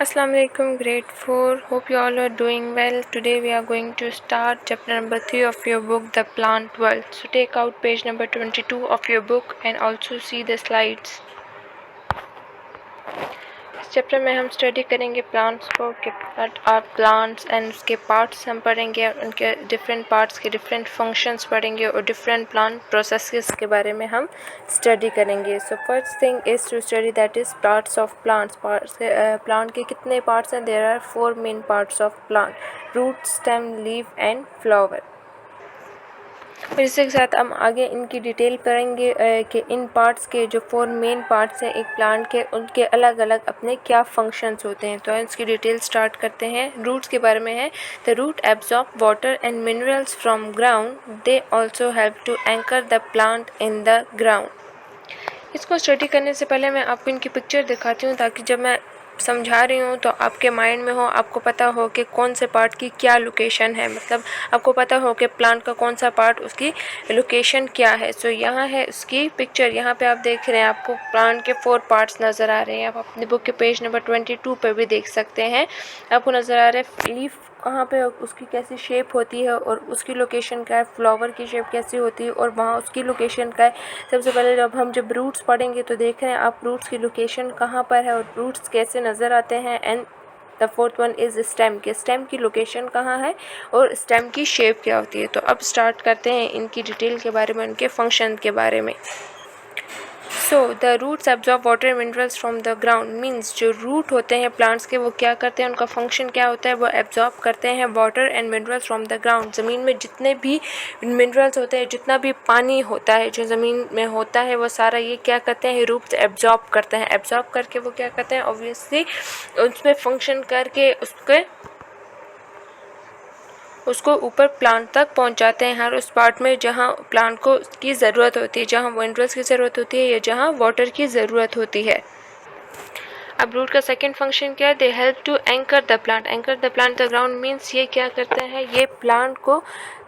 Assalamu alaikum, grade 4. Hope you all are doing well. Today we are going to start chapter number 3 of your book, The Plant World. So take out page number 22 of your book and also see the slides. इस chapter में हम study करेंगे plants को कि what are plants and उसके parts हम पढ़ेंगे और उनके डिफरेंट पार्ट्स के डिफरेंट फंक्शंस पढ़ेंगे और डिफरेंट प्लांट प्रोसेसेस के बारे में हम स्टडी करेंगे. So first thing is to study that is parts of plants. Plant के कितने पार्ट्स हैं? There are 4 main parts of plant: root, stem, leaf and flower. और इसी के साथ हम आगे इनकी डिटेल करेंगे कि इन पार्ट्स के जो 4 मेन पार्ट्स हैं एक प्लांट के, उनके अलग अलग अपने क्या फंक्शंस होते हैं. तो इसकी डिटेल स्टार्ट करते हैं. रूट्स के बारे में है. The root absorb water and minerals from ground. They also help to anchor the plant in the ground. इसको स्टडी करने से पहले मैं आपको इनकी पिक्चर दिखाती हूँ ताकि जब मैं समझा रही हूँ तो आपके माइंड में हो, आपको पता हो कि कौन से पार्ट की क्या लोकेशन है. मतलब आपको पता हो कि प्लांट का कौन सा पार्ट उसकी लोकेशन क्या है. सो यहाँ है उसकी पिक्चर. यहाँ पे आप देख रहे हैं, आपको प्लांट के 4 पार्ट्स नज़र आ रहे हैं. आप अपने बुक के पेज नंबर 22 पर भी देख सकते हैं. आपको नज़र आ रहा है लीफ कहाँ पे, उसकी कैसी शेप होती है और उसकी लोकेशन क्या है. फ्लावर की शेप कैसी होती है और वहाँ उसकी लोकेशन क्या है. सबसे पहले जब रूट्स पढ़ेंगे तो देख रहे हैं आप रूट्स की लोकेशन कहाँ पर है और रूट्स कैसे नज़र आते हैं. And the fourth one is stem के स्टेम की लोकेशन कहाँ है और स्टेम की शेप क्या होती है. तो अब स्टार्ट करते हैं इनकी डिटेल के बारे में, उनके फंक्शन के बारे में. So the roots absorb water minerals from the ground. Means जो रूट होते हैं प्लांट्स के वो क्या करते हैं, उनका फंक्शन क्या होता है, वो एब्जॉर्ब करते हैं water and minerals from the ground. ज़मीन में जितने भी मिनरल्स होते हैं, जितना भी पानी होता है जो ज़मीन में होता है, वो सारा ये क्या करते हैं, रूट्स एब्जॉर्ब करते हैं. एब्जॉर्ब करके वो क्या करते हैं, ऑब्वियसली उसमें फंक्शन करके उसको ऊपर प्लांट तक पहुंचाते हैं, हर उस पार्ट में जहां प्लांट को की ज़रूरत होती है, जहां मिनरल्स की ज़रूरत होती है या जहां वाटर की ज़रूरत होती है. अब रूट का सेकंड फंक्शन क्या है? They help to anchor the plant. Anchor the plant the ground means ये क्या करते हैं, ये प्लांट को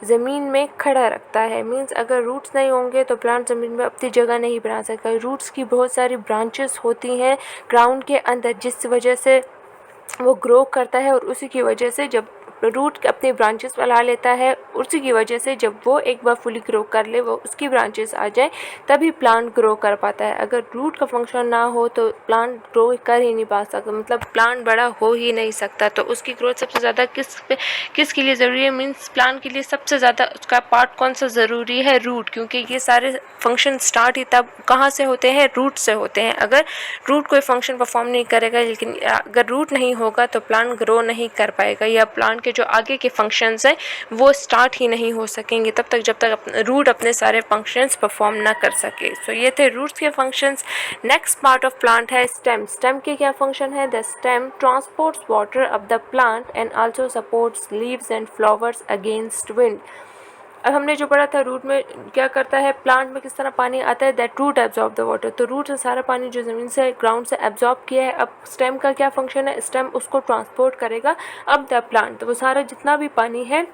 ज़मीन में खड़ा रखता है. मीन्स अगर रूट्स नहीं होंगे तो प्लांट ज़मीन में अपनी जगह नहीं बना सकता. रूट्स की बहुत सारी ब्रांचेस होती हैं ग्राउंड के अंदर, जिस वजह से वो ग्रो करता है और उसी की वजह से जब रूट अपने ब्रांचेस फैला लेता है, उसी की वजह से जब वो एक बार फुली ग्रो कर ले, वो उसकी ब्रांचेस आ जाए, तभी प्लांट ग्रो कर पाता है. अगर रूट का फंक्शन ना हो तो प्लांट ग्रो कर ही नहीं पा सकता, मतलब प्लांट बड़ा हो ही नहीं सकता. तो उसकी ग्रोथ सबसे ज़्यादा किसके लिए ज़रूरी है? मीन्स प्लांट के लिए सबसे ज़्यादा उसका पार्ट कौन सा ज़रूरी है? रूट. क्योंकि ये सारे फंक्शन स्टार्ट ही तब कहाँ से होते हैं? रूट से होते हैं. अगर रूट कोई फंक्शन परफॉर्म नहीं करेगा, लेकिन अगर रूट नहीं होगा तो प्लांट ग्रो नहीं कर पाएगा, या प्लांट के जो आगे के फंक्शंस हैं वो स्टार्ट ही नहीं हो सकेंगे तब तक जब तक रूट अपने सारे फंक्शंस परफॉर्म ना कर सके. सो ये थे रूट्स के functions. Next part of plant है स्टेम. स्टेम के क्या फंक्शन है? The stem transports water up the plant and also supports leaves and flowers against wind. अब हमने जो पढ़ा था रूट में क्या करता है, प्लांट में किस तरह पानी आता है, that root absorb the water. तो रूट से सारा पानी जो ज़मीन से ग्राउंड से एब्जॉर्ब किया है. अब स्टेम का क्या फंक्शन है? स्टेम उसको ट्रांसपोर्ट करेगा अब द प्लांट. तो वो सारा जितना भी पानी है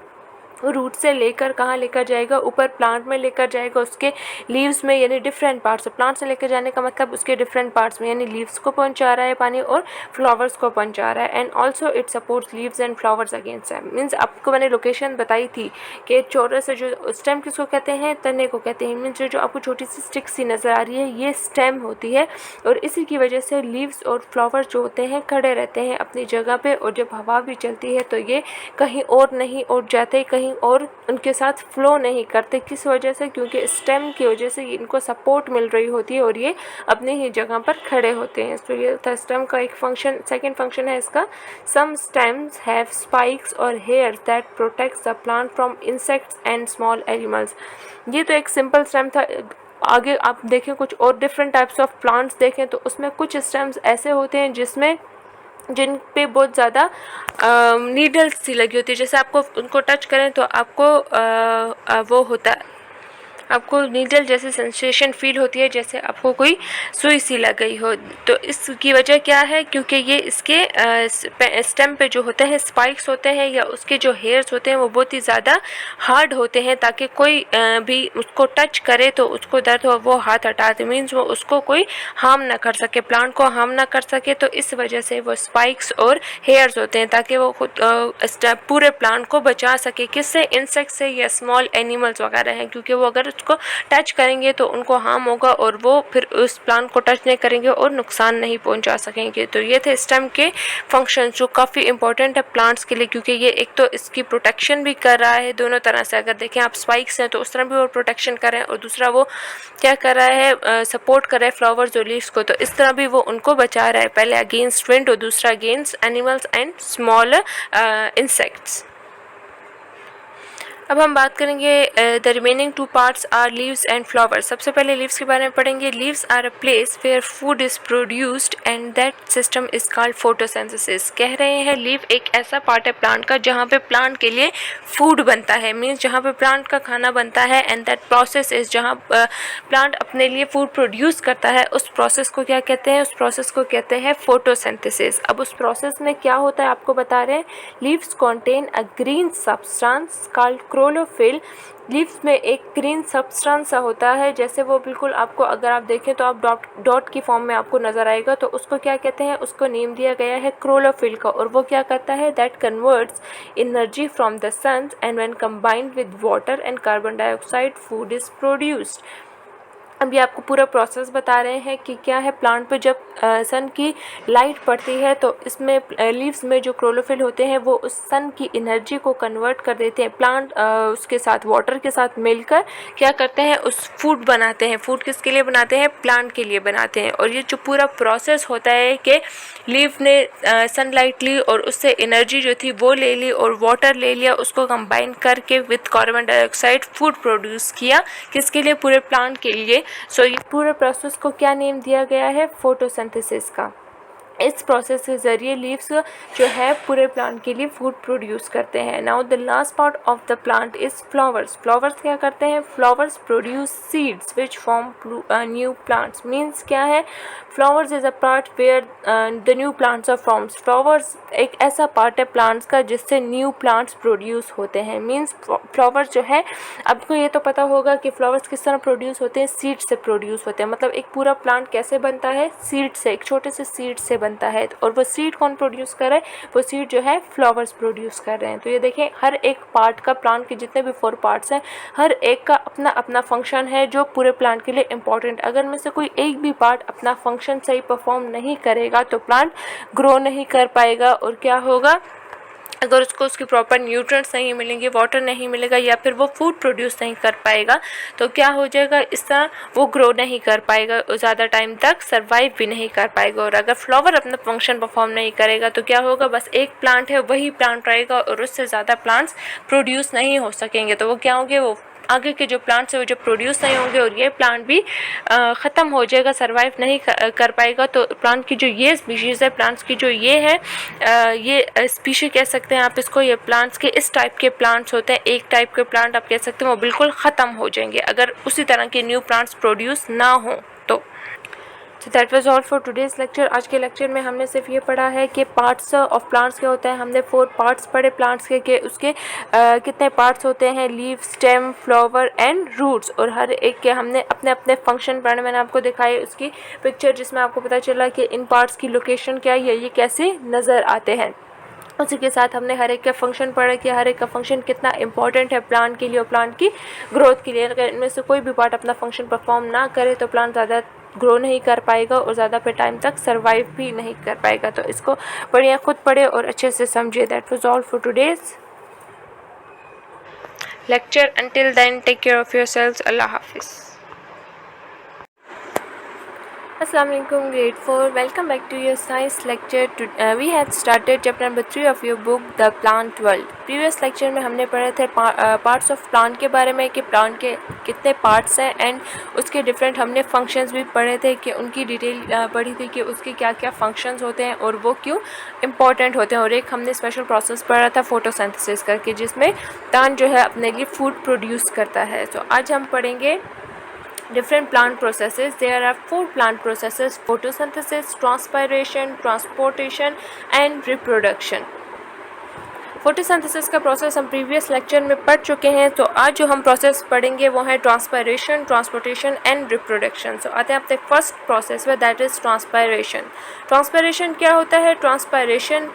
वो रूट से लेकर कहाँ लेकर जाएगा? ऊपर प्लांट में लेकर जाएगा, उसके लीव्स में, यानी डिफरेंट पार्ट्स. प्लांट से लेकर जाने का मतलब उसके डिफरेंट पार्ट्स में, यानी लीव्स को पहुंचा रहा है पानी और फ्लावर्स को पहुंचा रहा है. And also it supports leaves and flowers against. Means आपको मैंने लोकेशन बताई थी कि चौरस से जो स्टेम किसको कहते हैं? तने को कहते हैं. मीन्स जो आपको छोटी सी स्टिक सी नज़र आ रही है ये स्टेम होती है, और इसी की वजह से लीव्स और फ्लावर्स जो होते हैं खड़े रहते हैं अपनी जगह पे, और जब हवा भी चलती है तो ये कहीं और नहीं उड़ जाते, कहीं और उनके साथ फ्लो नहीं करते. किस वजह से? क्योंकि स्टेम की वजह से इनको सपोर्ट मिल रही होती है और ये अपनी ही जगह पर खड़े होते हैं. तो ये था स्टेम का एक फंक्शन. सेकंड फंक्शन है इसका, सम स्टेम्स हैव स्पाइक्स और hairs that protects the plant from insects and small animals. ये तो एक सिंपल स्टेम था. आगे आप देखें कुछ और डिफरेंट टाइप्स ऑफ प्लांट्स देखें तो उसमें कुछ स्टेम्स ऐसे होते हैं जिन पे बहुत ज़्यादा नीडल्स सी लगी होती है. जैसे आपको उनको टच करें तो आपको वो होता है, आपको नीडल जैसे सेंसेशन फील होती है, जैसे आपको कोई सुई सी लग गई हो। तो इसकी वजह क्या है, क्योंकि ये इसके स्टेम पे जो होते हैं स्पाइक्स होते हैं या उसके जो हेयर्स होते हैं वो बहुत ही ज़्यादा हार्ड होते हैं, ताकि कोई भी उसको टच करे तो उसको दर्द हो वो हाथ हटा दे, मीन्स वो उसको कोई हार्म ना कर सके, प्लांट को हार्म ना कर सके। तो इस वजह से वो स्पाइक्स और हेयर्स होते हैं, ताकि वो खुद पूरे प्लांट को बचा सके। किससे? इंसेक्ट से या स्मॉल एनिमल्स वगैरह हैं, क्योंकि वो अगर उसको टच करेंगे तो उनको हार्म होगा और वो फिर उस प्लांट को टच नहीं करेंगे और नुकसान नहीं पहुंचा सकेंगे। तो ये थे स्टेम के फंक्शन जो काफ़ी इंपॉर्टेंट है प्लांट्स के लिए, क्योंकि ये एक तो इसकी प्रोटेक्शन भी कर रहा है दोनों तरह से। अगर देखें आप स्पाइक्स हैं तो उस तरह भी वो प्रोटेक्शन कर रहे हैं, और दूसरा वो क्या कर रहा है, सपोर्ट कर रहा है फ्लावर्स और लीव्स को, तो इस तरह भी वो उनको बचा रहा है, पहले अगेंस्ट विंड और दूसरा against animals and small insects. अब हम बात करेंगे the remaining two parts are leaves and flowers. सबसे पहले लीव्स के बारे में पढ़ेंगे। Leaves are a place where food is produced and that system is called photosynthesis. कह रहे हैं लीव एक ऐसा पार्ट है प्लांट का जहाँ पे प्लांट के लिए फूड बनता है, मीन्स जहाँ पे प्लांट का खाना बनता है, एंड दैट प्रोसेस इज जहाँ प्लांट अपने लिए फूड प्रोड्यूस करता है, उस प्रोसेस को क्या कहते हैं? उस प्रोसेस को कहते हैं फोटोसिंथेसिस। अब उस प्रोसेस में क्या होता है आपको बता रहे हैं। Leaves contain a green substance called chlorophyll. Leaves में एक ग्रीन सब्सटेंस सा होता है, जैसे वो बिल्कुल आपको अगर आप देखें तो आप डॉट की फॉर्म में आपको नज़र आएगा, तो उसको क्या कहते हैं? उसको नेम दिया गया है क्लोरोफिल का, और वो क्या करता है? That converts energy from the sun and when combined with water and carbon dioxide food is produced. अब ये आपको पूरा प्रोसेस बता रहे हैं कि क्या है। प्लांट पे जब सन की लाइट पड़ती है तो इसमें लीव्स में जो क्लोरोफिल होते हैं वो उस सन की एनर्जी को कन्वर्ट कर देते हैं। प्लांट उसके साथ वाटर के साथ मिलकर क्या करते हैं? उस फूड बनाते हैं। फूड किसके लिए बनाते हैं? प्लांट के लिए बनाते हैं। और ये जो पूरा प्रोसेस होता है कि लीव ने सनलाइट ली और उससे एनर्जी जो थी वो ले ली और वाटर ले लिया, उसको कंबाइन करके with carbon dioxide food produce किया। किसके लिए? पूरे प्लांट के लिए। सो ये पूरे प्रोसेस को क्या नेम दिया गया है? फोटोसिंथेसिस का। इस प्रोसेस के ज़रिए लीव्स जो है पूरे प्लांट के लिए फूड प्रोड्यूस करते हैं। Now the last part of the plant is flowers. Flowers क्या करते हैं? Flowers produce seeds which form new plants. Means क्या है? Flowers is a part where the new plants are forms. Flowers एक ऐसा part है प्लांट्स का जिससे न्यू प्लांट्स प्रोड्यूस होते हैं। मीन्स फ्लावर्स जो है, आपको ये तो पता होगा कि फ्लावर्स किस तरह प्रोड्यूस होते हैं? सीड से प्रोड्यूस होते हैं। मतलब एक पूरा प्लांट कैसे बनता है? सीड से, एक छोटे से सीड से बनता है। और वो सीड कौन प्रोड्यूस कर रहा है? वो सीड जो है फ्लावर्स प्रोड्यूस कर रहे हैं। तो ये देखें, हर एक पार्ट का, प्लांट के जितने भी 4 पार्ट्स हैं, हर एक का अपना अपना फंक्शन है जो पूरे प्लांट के लिए इंपॉर्टेंट। अगर में से कोई एक भी पार्ट अपना फंक्शन सही परफॉर्म नहीं करेगा तो प्लांट ग्रो नहीं कर पाएगा। और क्या होगा? अगर उसको उसकी प्रॉपर न्यूट्रिएंट्स नहीं मिलेंगे, वाटर नहीं मिलेगा, या फिर वो फूड प्रोड्यूस नहीं कर पाएगा, तो क्या हो जाएगा? इस तरह वो ग्रो नहीं कर पाएगा, ज़्यादा टाइम तक सर्वाइव भी नहीं कर पाएगा। और अगर फ्लावर अपना फंक्शन परफॉर्म नहीं करेगा तो क्या होगा? बस एक प्लांट है वही प्लांट रहेगा और उससे ज़्यादा प्लांट्स प्रोड्यूस नहीं हो सकेंगे। तो वो क्या होंगे? वो आगे के जो प्लांट्स है वो जो प्रोड्यूस नहीं होंगे और ये प्लांट भी ख़त्म हो जाएगा, सर्वाइव नहीं कर पाएगा। तो प्लांट की जो ये स्पीशीज़ है, प्लांट्स की जो ये है, ये स्पीशी कह सकते हैं आप इसको। ये प्लांट्स के इस टाइप के प्लांट्स होते हैं, एक टाइप के प्लांट आप कह सकते हैं, वो बिल्कुल ख़त्म हो जाएंगे अगर उसी तरह के न्यू प्लांट्स प्रोड्यूस ना हो तो। तो that was all for today's lecture. आज के लेक्चर में हमने सिर्फ ये पढ़ा है कि पार्ट्स ऑफ प्लांट्स क्या होता है। हमने 4 पार्ट्स पढ़े प्लांट्स के उसके कितने पार्ट्स होते हैं, leaf, stem, flower and roots, और हर एक के हमने अपने अपने फंक्शन पढ़े। मैंने आपको दिखाई उसकी पिक्चर जिसमें आपको पता चला कि इन पार्ट्स की लोकेशन क्या है, ये कैसे नज़र आते हैं। उसी के साथ हमने हर एक का फंक्शन पढ़ा कि हर एक का फंक्शन कितना इंपॉर्टेंट है प्लांट के लिए और प्लांट की ग्रोथ के लिए। अगर इनमें से कोई भी पार्ट अपना फंक्शन परफॉर्म ना करे तो प्लांट ज़्यादा ग्रो नहीं कर पाएगा और ज़्यादा पे टाइम तक सर्वाइव भी नहीं कर पाएगा। तो इसको बढ़िया खुद पढ़े और अच्छे से समझिए। That was all for today's lecture. Until then take care of yourselves. अल्लाह हाफिज़। Assalamu alaikum, grade 4. Welcome back to your science lecture. We had started chapter number 3 of your book The Plant World. Previous lecture में हमने पढ़े थे parts of plant के बारे में कि प्लांट के कितने पार्ट्स हैं एंड उसके डिफरेंट हमने फंक्शंस भी पढ़े थे कि उनकी डिटेल पढ़ी थी कि उसके क्या क्या फंक्शंस होते हैं और वो क्यों इम्पॉर्टेंट होते हैं। और एक हमने स्पेशल प्रोसेस पढ़ा था फोटोसिंथेसिस करके, जिसमें प्लांट जो है अपने लिए फूड प्रोड्यूस करता है। तो आज हम पढ़ेंगे different plant processes. There are 4 plant processes: photosynthesis, transpiration, transportation and reproduction. Photosynthesis का प्रोसेस हम प्रीवियस लेक्चर में पढ़ चुके हैं। तो आज जो हम प्रोसेस पढ़ेंगे वो है ट्रांसपायरेशन, ट्रांसपोर्टेशन एंड रिप्रोडक्शन। सो आते हैं अपने फर्स्ट प्रोसेस में, दैट इज़ ट्रांसपायरेशन। ट्रांसपायरेशन क्या होता है? Transpiration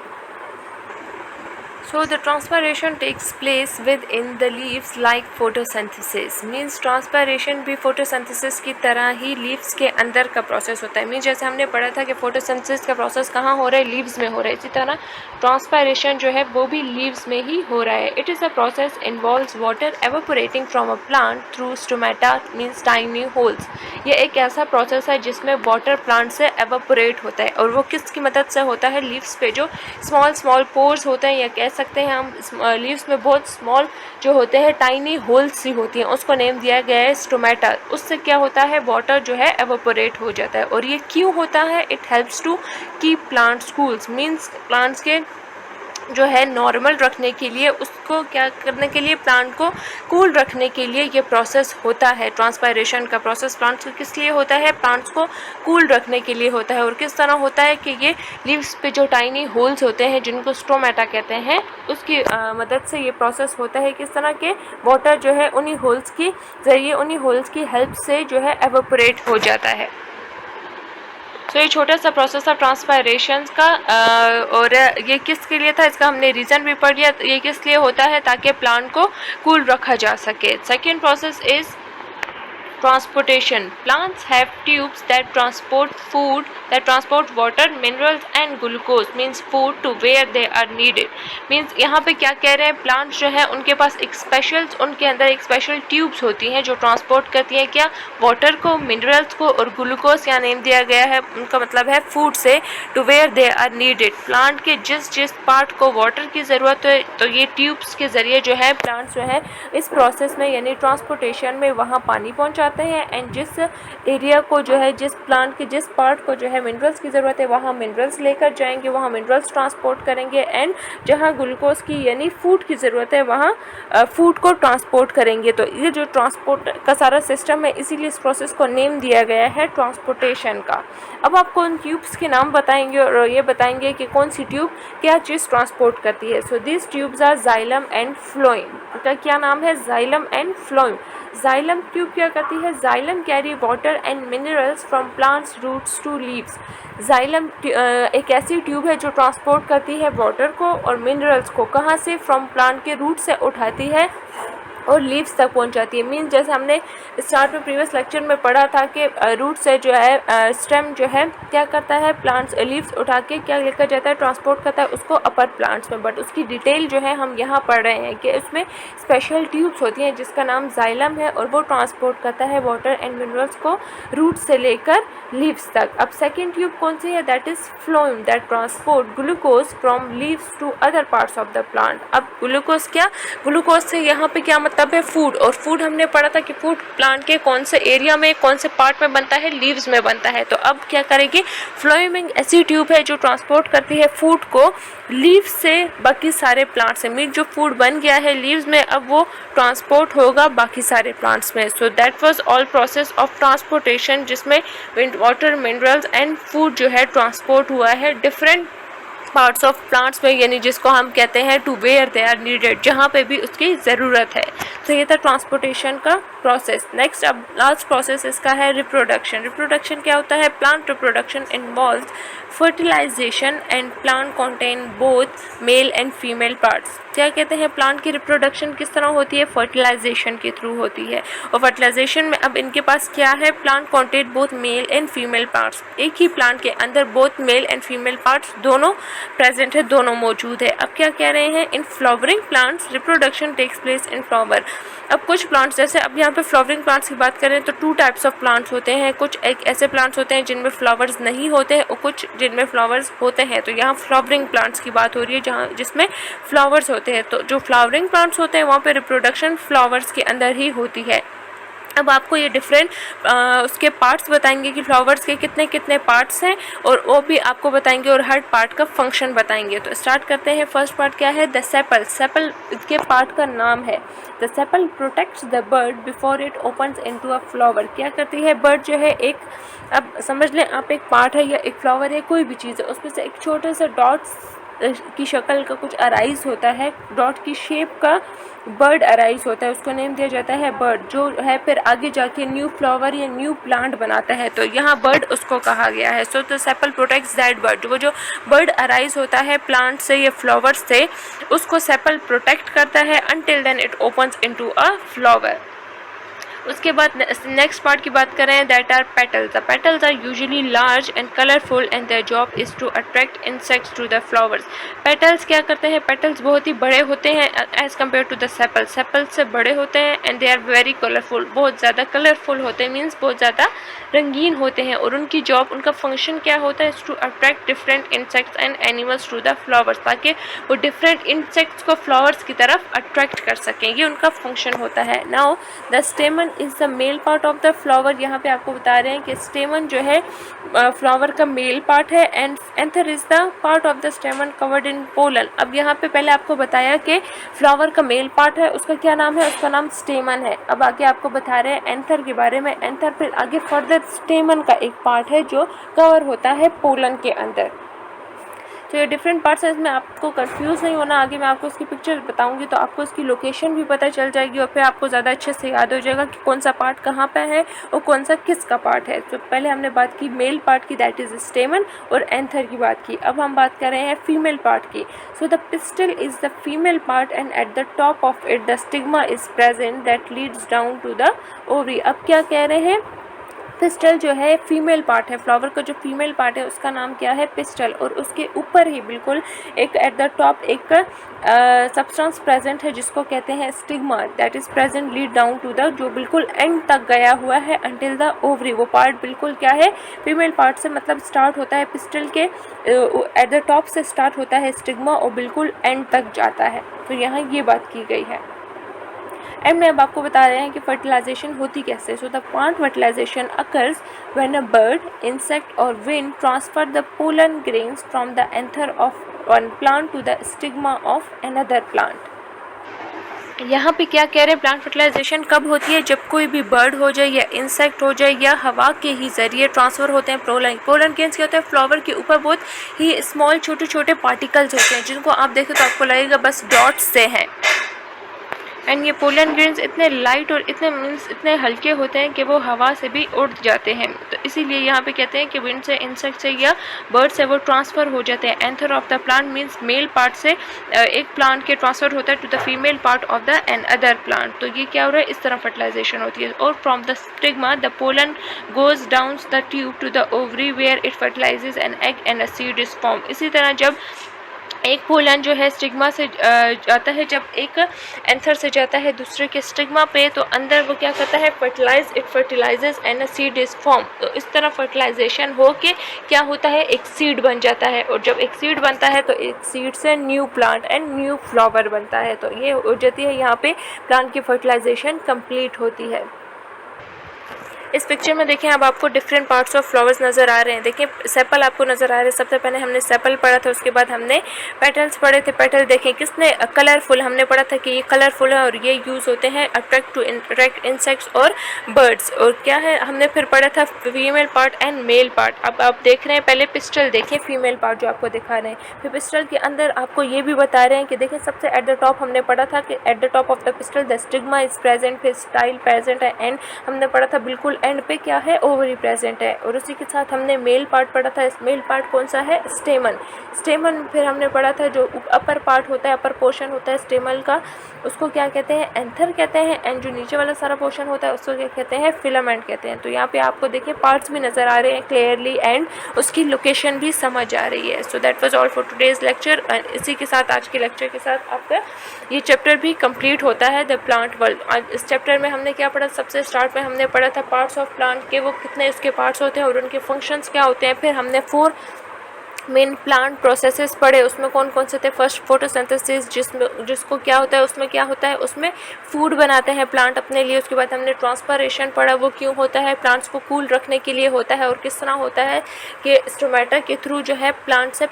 So the transpiration takes place within the leaves like photosynthesis. Means transpiration भी photosynthesis की तरह ही leaves के अंदर का process होता है। Means जैसे हमने पढ़ा था कि photosynthesis का process कहाँ हो रहा है? leaves में हो रहा है। इसी तरह transpiration जो है वो भी leaves में ही हो रहा है। It is a process involves water evaporating from a plant through stomata, means tiny holes. ये एक ऐसा process है जिसमें water plant से evaporate होता है और वो किसकी मदद से होता है? leaves पे जो small pores होते हैं, या कह सकते हैं हम लीव्स में बहुत स्मॉल जो होते हैं टाइनी होल्स सी होती हैं, उसको नेम दिया गया है स्टोमेटा। उससे क्या होता है? वाटर जो है एवोपोरेट हो जाता है। और ये क्यों होता है? It helps to keep plants cool. Means plants के जो है नॉर्मल रखने के लिए, उसको क्या करने के लिए? प्लांट को कूल रखने के लिए ये प्रोसेस होता है। ट्रांसपायरेशन का प्रोसेस प्लांट्स को किस लिए होता है? प्लांट्स को कूल रखने के लिए होता है। और किस तरह होता है कि ये लीव्स पे जो टाइनी होल्स होते हैं जिनको स्टोमेटा कहते हैं, उसकी मदद से ये प्रोसेस होता है। किस तरह के? वाटर जो है उन्हीं होल्स की ज़रिए, उन्हीं होल्स की हेल्प से जो है एवोपोरेट हो जाता है। तो ये छोटा सा प्रोसेस था ट्रांसपायरेशन का। और ये किसके लिए था? इसका हमने रीज़न भी पढ़ लिया। ये किस लिए होता है? ताकि प्लांट को कूल रखा जा सके। Second process is transportation. Plants have tubes that transport water, minerals and glucose, means food, to where they are needed. Means यहाँ पे क्या कह रहे हैं? प्लांट्स जो है उनके पास उनके अंदर एक स्पेशल ट्यूब्स होती हैं जो ट्रांसपोर्ट करती हैं क्या? वाटर को, मिनरल्स को और ग्लूकोज, यहाँ नेम दिया गया है, उनका मतलब है फूड से, to where they are needed. Plant के जिस पार्ट को वाटर की ज़रूरत है, तो ये ट्यूब्स के ज़रिए जो है प्लांट्स जो है इस प्रोसेस में यानी ट्रांसपोर्टेशन में वहाँ पानी पहुँचाते हैं। एंड जिस एरिया को जो है, जिस प्लांट के जिस पार्ट को जो है मिनरल्स की ज़रूरत है, वहाँ मिनरल्स लेकर जाएंगे, वहाँ मिनरल्स ट्रांसपोर्ट करेंगे। एंड जहाँ ग्लूकोज की यानी फूड की ज़रूरत है, वहाँ फूड को ट्रांसपोर्ट करेंगे। तो ये जो ट्रांसपोर्ट का सारा सिस्टम है, इसीलिए इस प्रोसेस को नेम दिया गया है ट्रांसपोर्टेशन का। अब आपको उन ट्यूब्स के नाम बताएंगे और ये बताएंगे कि कौन सी ट्यूब क्या चीज़ ट्रांसपोर्ट करती है। So this tubes are xylem and phloem. उनका क्या नाम है? Xylem and phloem. Xylem tube क्या करती है? Xylem carry water and minerals from plants roots to leaves. Xylem एक ऐसी ट्यूब है जो ट्रांसपोर्ट करती है वाटर को और मिनरल्स को। कहाँ से? फ्रॉम प्लांट के रूट से उठाती है और लीव्स तक पहुंचाती है। मीन्स जैसे हमने स्टार्ट में प्रीवियस लेक्चर में पढ़ा था कि रूट से जो है स्टेम जो है क्या करता है? प्लांट्स लीव्स उठा के क्या लेकर जाता है? ट्रांसपोर्ट करता है उसको अपर प्लांट्स में। बट उसकी डिटेल जो है हम यहाँ पढ़ रहे हैं कि उसमें स्पेशल ट्यूब्स होती हैं जिसका नाम जाइलम है और वो ट्रांसपोर्ट करता है वाटर एंड मिनरल्स को रूट से लेकर लीव्स तक। अब सेकेंड ट्यूब कौन सी है? That is phloem, that transport glucose from leaves to other parts of the plant. अब ग्लूकोज क्या? ग्लूकोज से यहाँ पे क्या तब है? फूड। और फूड हमने पढ़ा था कि फूड प्लांट के कौन से एरिया में, कौन से पार्ट में बनता है? लीव्स में बनता है। तो अब क्या करेगी? फ्लोएम ऐसी ट्यूब है जो ट्रांसपोर्ट करती है फूड को लीव्स से बाकी सारे प्लांट्स में। मीन जो फूड बन गया है लीव्स में, अब वो ट्रांसपोर्ट होगा बाकी सारे प्लांट्स में। So that was all process of transportation, जिसमें वाटर, मिनरल्स एंड फूड जो है ट्रांसपोर्ट हुआ है डिफरेंट पार्ट्स ऑफ प्लांट्स में, यानी जिसको हम कहते हैं to where they are needed, जहाँ पे भी उसकी ज़रूरत है। तो ये था ट्रांसपोर्टेशन का प्रोसेस। नेक्स्ट अब लास्ट प्रोसेस इसका है रिप्रोडक्शन। रिप्रोडक्शन क्या होता है? Plant reproduction involves fertilisation and plant contain both male and female parts. क्या कहते हैं? प्लांट की रिप्रोडक्शन किस तरह होती है? फर्टिलाइजेशन के थ्रू होती है। और फर्टिलाइजेशन में अब इनके पास क्या है? Plant contain both male and female parts. एक ही प्लांट के अंदर both male and female parts दोनों प्रेजेंट है, दोनों मौजूद है। अब क्या कह रहे हैं, in flowering plants reproduction takes place in flower. अब कुछ प्लांट्स, जैसे अब यहाँ पे फ्लावरिंग प्लांट्स की बात करें तो 2 टाइप्स ऑफ प्लांट्स होते हैं। कुछ एक ऐसे प्लांट्स होते हैं जिनमें फ्लावर्स नहीं होते हैं और कुछ जिनमें फ्लावर्स होते हैं। तो यहाँ फ्लावरिंग प्लांट्स की बात हो रही है जहाँ जिसमें फ्लावर्स होते हैं। तो जो फ्लावरिंग प्लांट्स होते हैं वहाँ पे रिप्रोडक्शन फ्लावर्स के अंदर ही होती है। अब आपको ये डिफरेंट उसके पार्ट्स बताएंगे कि फ्लावर्स के कितने कितने पार्ट्स हैं और वो भी आपको बताएंगे और हर पार्ट का फंक्शन बताएंगे। तो स्टार्ट करते हैं। फर्स्ट पार्ट क्या है, द सेपल। सेपल इसके पार्ट का नाम है। The sepal protects the bird before it opens into a flower. क्या करती है, बर्ड जो है एक, अब समझ लें आप एक पार्ट है या एक फ्लावर है, कोई भी चीज़ है, उसमें से एक छोटे से डॉट्स की शक्ल का कुछ अराइज होता है, डॉट की शेप का बर्ड अराइज होता है, उसको नेम दिया जाता है बर्ड, जो है फिर आगे जाके न्यू फ्लावर या न्यू प्लांट बनाता है। तो यहाँ बर्ड उसको कहा गया है। So the sepal protects that bird. वो जो बर्ड अराइज होता है प्लांट से या फ्लावर से, उसको सेपल प्रोटेक्ट करता है until then it opens into a flower. उसके बाद नेक्स्ट पार्ट की बात करें, that are petals. The petals are usually large and colourful and their job is to attract insects to the flowers. Petals क्या करते हैं, पेटल्स बहुत ही बड़े होते हैं as compare to the sepal. Sepal से बड़े होते हैं and they are very colourful, बहुत ज़्यादा कलरफुल होते हैं, मीन्स बहुत ज़्यादा रंगीन होते हैं। और उनकी जॉब, उनका फंक्शन क्या होता है, to attract different insects and animals to the flowers, ताकि वो डिफरेंट इंसेक्ट्स को फ्लावर्स की तरफ अट्रैक्ट कर सकें। ये उनका फंक्शन होता है। Now the स्टेमन is the male part of the flower. यहाँ पे आपको बता रहे हैं कि स्टेमन जो है फ्लावर का मेल पार्ट है and anther is the part of the स्टेमन covered in pollen. अब यहाँ पे पहले आपको बताया कि फ्लावर का मेल पार्ट है, उसका क्या नाम है, उसका नाम स्टेमन है। अब आगे आपको बता रहे हैं एंथर के बारे में। एंथर फिर आगे फर्दर स्टेमन का एक पार्ट है जो कवर होता है पोलन के अंदर। तो ये डिफरेंट पार्ट्स हैं, इसमें आपको कंफ्यूज नहीं होना। आगे मैं आपको इसकी पिक्चर बताऊंगी तो आपको इसकी लोकेशन भी पता चल जाएगी और फिर आपको ज़्यादा अच्छे से याद हो जाएगा कि कौन सा पार्ट कहाँ पे है और कौन सा किसका पार्ट है। तो पहले हमने बात की मेल पार्ट की, दैट इज़ स्टेमन, और एंथर की बात की। अब हम बात कर रहे हैं फीमेल पार्ट की। So the pistil is the female part and at the top of it the stigma is present that leads down to the ovary. अब क्या कह रहे हैं, पिस्टल जो है फीमेल पार्ट है, फ्लावर का जो फीमेल पार्ट है उसका नाम क्या है, पिस्टल। और उसके ऊपर ही बिल्कुल एक एट द टॉप एक सब्सटेंस प्रेजेंट है जिसको कहते हैं stigma, that is present lead down to the, जो बिल्कुल एंड तक गया हुआ है अंटिल द ओवरी। वो पार्ट बिल्कुल क्या है, फीमेल पार्ट से मतलब स्टार्ट होता है पिस्टल के एट द टॉप से स्टार्ट होता है स्टिग्मा और बिल्कुल एंड तक जाता है। तो यहाँ ये बात की गई है। एंड में अब आपको बता रहे हैं कि फर्टिलाइजेशन होती कैसे। So the plant fertilisation occurs when a bird, insect और wind transfer the pollen grains from the anther of one plant to the stigma of another plant. यहाँ पे क्या कह रहे हैं, प्लांट फर्टिलाइजेशन कब होती है, जब कोई भी बर्ड हो जाए या इंसेक्ट हो जाए या हवा के ही ज़रिए ट्रांसफ़र होते हैं पोलन। पोलन ग्रेन्स क्या होता है, फ्लावर के ऊपर बहुत ही स्मॉल छोटे छोटे पार्टिकल्स होते हैं जिनको आप देखें तो आपको लगेगा बस डॉट्स से हैं। एंड ये पोलन ग्रेन्स इतने लाइट और इतने मीन्स इतने हल्के होते हैं कि वो हवा से भी उड़ जाते हैं। तो इसीलिए यहाँ पे कहते हैं कि विंड से, इंसेक्ट से या बर्ड से वो ट्रांसफ़र हो जाते हैं। Anther of the plant means male part से एक प्लांट के ट्रांसफ़र होता है to the female part of the an other plant. तो ये क्या हो रहा है, इस तरह फर्टिलाइजेशन होती है। और from the stigma the pollen goes down the tube to the ovary where it fertilises an egg and a seed is form. इसी तरह जब एक पोलन जो है स्टिग्मा से जाता है, जब एक एंथर से जाता है दूसरे के स्टिग्मा पे, तो अंदर वो क्या करता है, it fertilises and a seed is form. तो इस तरह फर्टिलाइजेशन हो के क्या होता है, एक सीड बन जाता है। और जब एक सीड बनता है तो एक सीड से new plant and new flower बनता है। तो ये हो जाती है, यहाँ पे प्लांट की फर्टिलाइजेशन कंप्लीट होती है। इस पिक्चर में देखें, अब आपको डिफरेंट पार्ट्स ऑफ फ्लावर्स नज़र आ रहे हैं। देखें सेपल आपको नज़र आ रहे हैं। सबसे पहले हमने सेपल पढ़ा था, उसके बाद हमने पेटल्स पढ़े थे। पेटल देखें किसने कलरफुल, हमने पढ़ा था कि ये कलरफुल है और ये यूज़ होते हैं अट्रैक्ट इंसेक्ट्स और बर्ड्स। और क्या है, हमने फिर पढ़ा था female part and male part. अब आप देख रहे हैं, पहले पिस्टल देखें, फीमेल पार्ट जो आपको दिखा रहे हैं। फिर पिस्टल के अंदर आपको ये भी बता रहे हैं कि देखें सबसे एट द टॉप हमने पढ़ा था कि eight the top of the pistol the stigma is present, फिर स्टाइल प्रेजेंट है, एंड हमने पढ़ा था बिल्कुल बिल्कुल एंड पे क्या है, ओवरी प्रेजेंट है। और उसी के साथ हमने मेल पार्ट पढ़ा था। मेल पार्ट कौन सा है, स्टेमन। स्टेमन फिर हमने पढ़ा था जो अपर पार्ट होता है, अपर पोर्शन होता है स्टेमल का, उसको क्या कहते हैं, एंथर कहते हैं। एंड जो नीचे वाला सारा पोर्शन होता है उसको क्या कहते हैं, फिलामेंट कहते हैं। तो यहाँ पे आपको देखिए पार्ट्स भी नज़र आ रहे हैं क्लियरली एंड उसकी लोकेशन भी समझ आ रही है। So that was all for today's lecture. And इसी के साथ आज के लेक्चर के साथ आपका ये चैप्टर भी कंप्लीट होता है, द प्लांट वर्ल्ड। इस चैप्टर में हमने क्या पढ़ा, सबसे स्टार्ट में हमने पढ़ा था पार्ट्स ऑफ प्लांट के, वो कितने उसके पार्ट्स होते हैं और उनके फंक्शंस क्या होते हैं। फिर हमने 4 मेन प्लांट प्रोसेसेस पढ़े, उसमें कौन कौन से थे। फर्स्ट फोटोसिंथेसिस, जिसको क्या होता है, उसमें क्या होता है, उसमें फूड बनाते हैं प्लांट अपने लिए। उसके बाद हमने ट्रांसपरेशन पढ़ा, वो क्यों होता है, प्लांट्स को कूल रखने के लिए होता है और किस तरह होता है कि स्टोमेटा के थ्रू जो है प्लांट से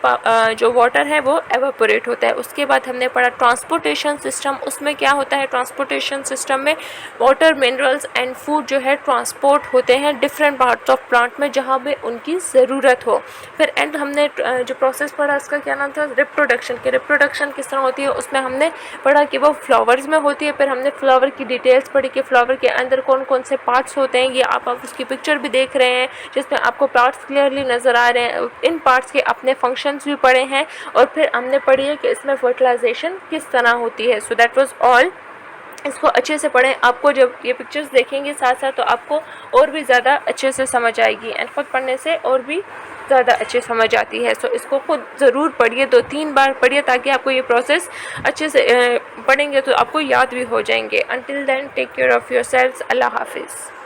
जो वाटर है वो एवापोरेट होता है। उसके बाद हमने पढ़ा ट्रांसपोर्टेशन सिस्टम, उसमें क्या होता है, ट्रांसपोर्टेशन सिस्टम में वाटर, मिनरल्स एंड फूड जो है ट्रांसपोर्ट होते हैं डिफरेंट पार्ट्स ऑफ प्लांट में जहाँ पे उनकी ज़रूरत हो। फिर एंड हमने जो प्रोसेस पढ़ा उसका क्या नाम था, रिप्रोडक्शन के। रिप्रोडक्शन किस तरह होती है उसमें हमने पढ़ा कि वो फ्लावर्स में होती है। फिर हमने फ्लावर की डिटेल्स पढ़ी कि फ्लावर के अंदर कौन कौन से पार्ट्स होते हैं। ये आप उसकी पिक्चर भी देख रहे हैं जिसमें आपको पार्ट्स क्लियरली नज़र आ रहे हैं। इन पार्ट्स के अपने फंक्शंस भी पढ़े हैं और फिर हमने पढ़ी है कि इसमें फर्टिलाइजेशन किस तरह होती है। So that was all. इसको अच्छे से पढ़ें, आपको जब ये पिक्चर्स देखेंगे साथ साथ तो आपको और भी ज़्यादा अच्छे से समझ आएगी एंड खुद पढ़ने से और भी ज़्यादा अच्छे समझ आती है। सो इसको खुद ज़रूर पढ़िए, 2-3 बार पढ़िए ताकि आपको ये प्रोसेस अच्छे से पढ़ेंगे तो आपको याद भी हो जाएंगे। Until then take care of yourselves. अल्लाह हाफिज़।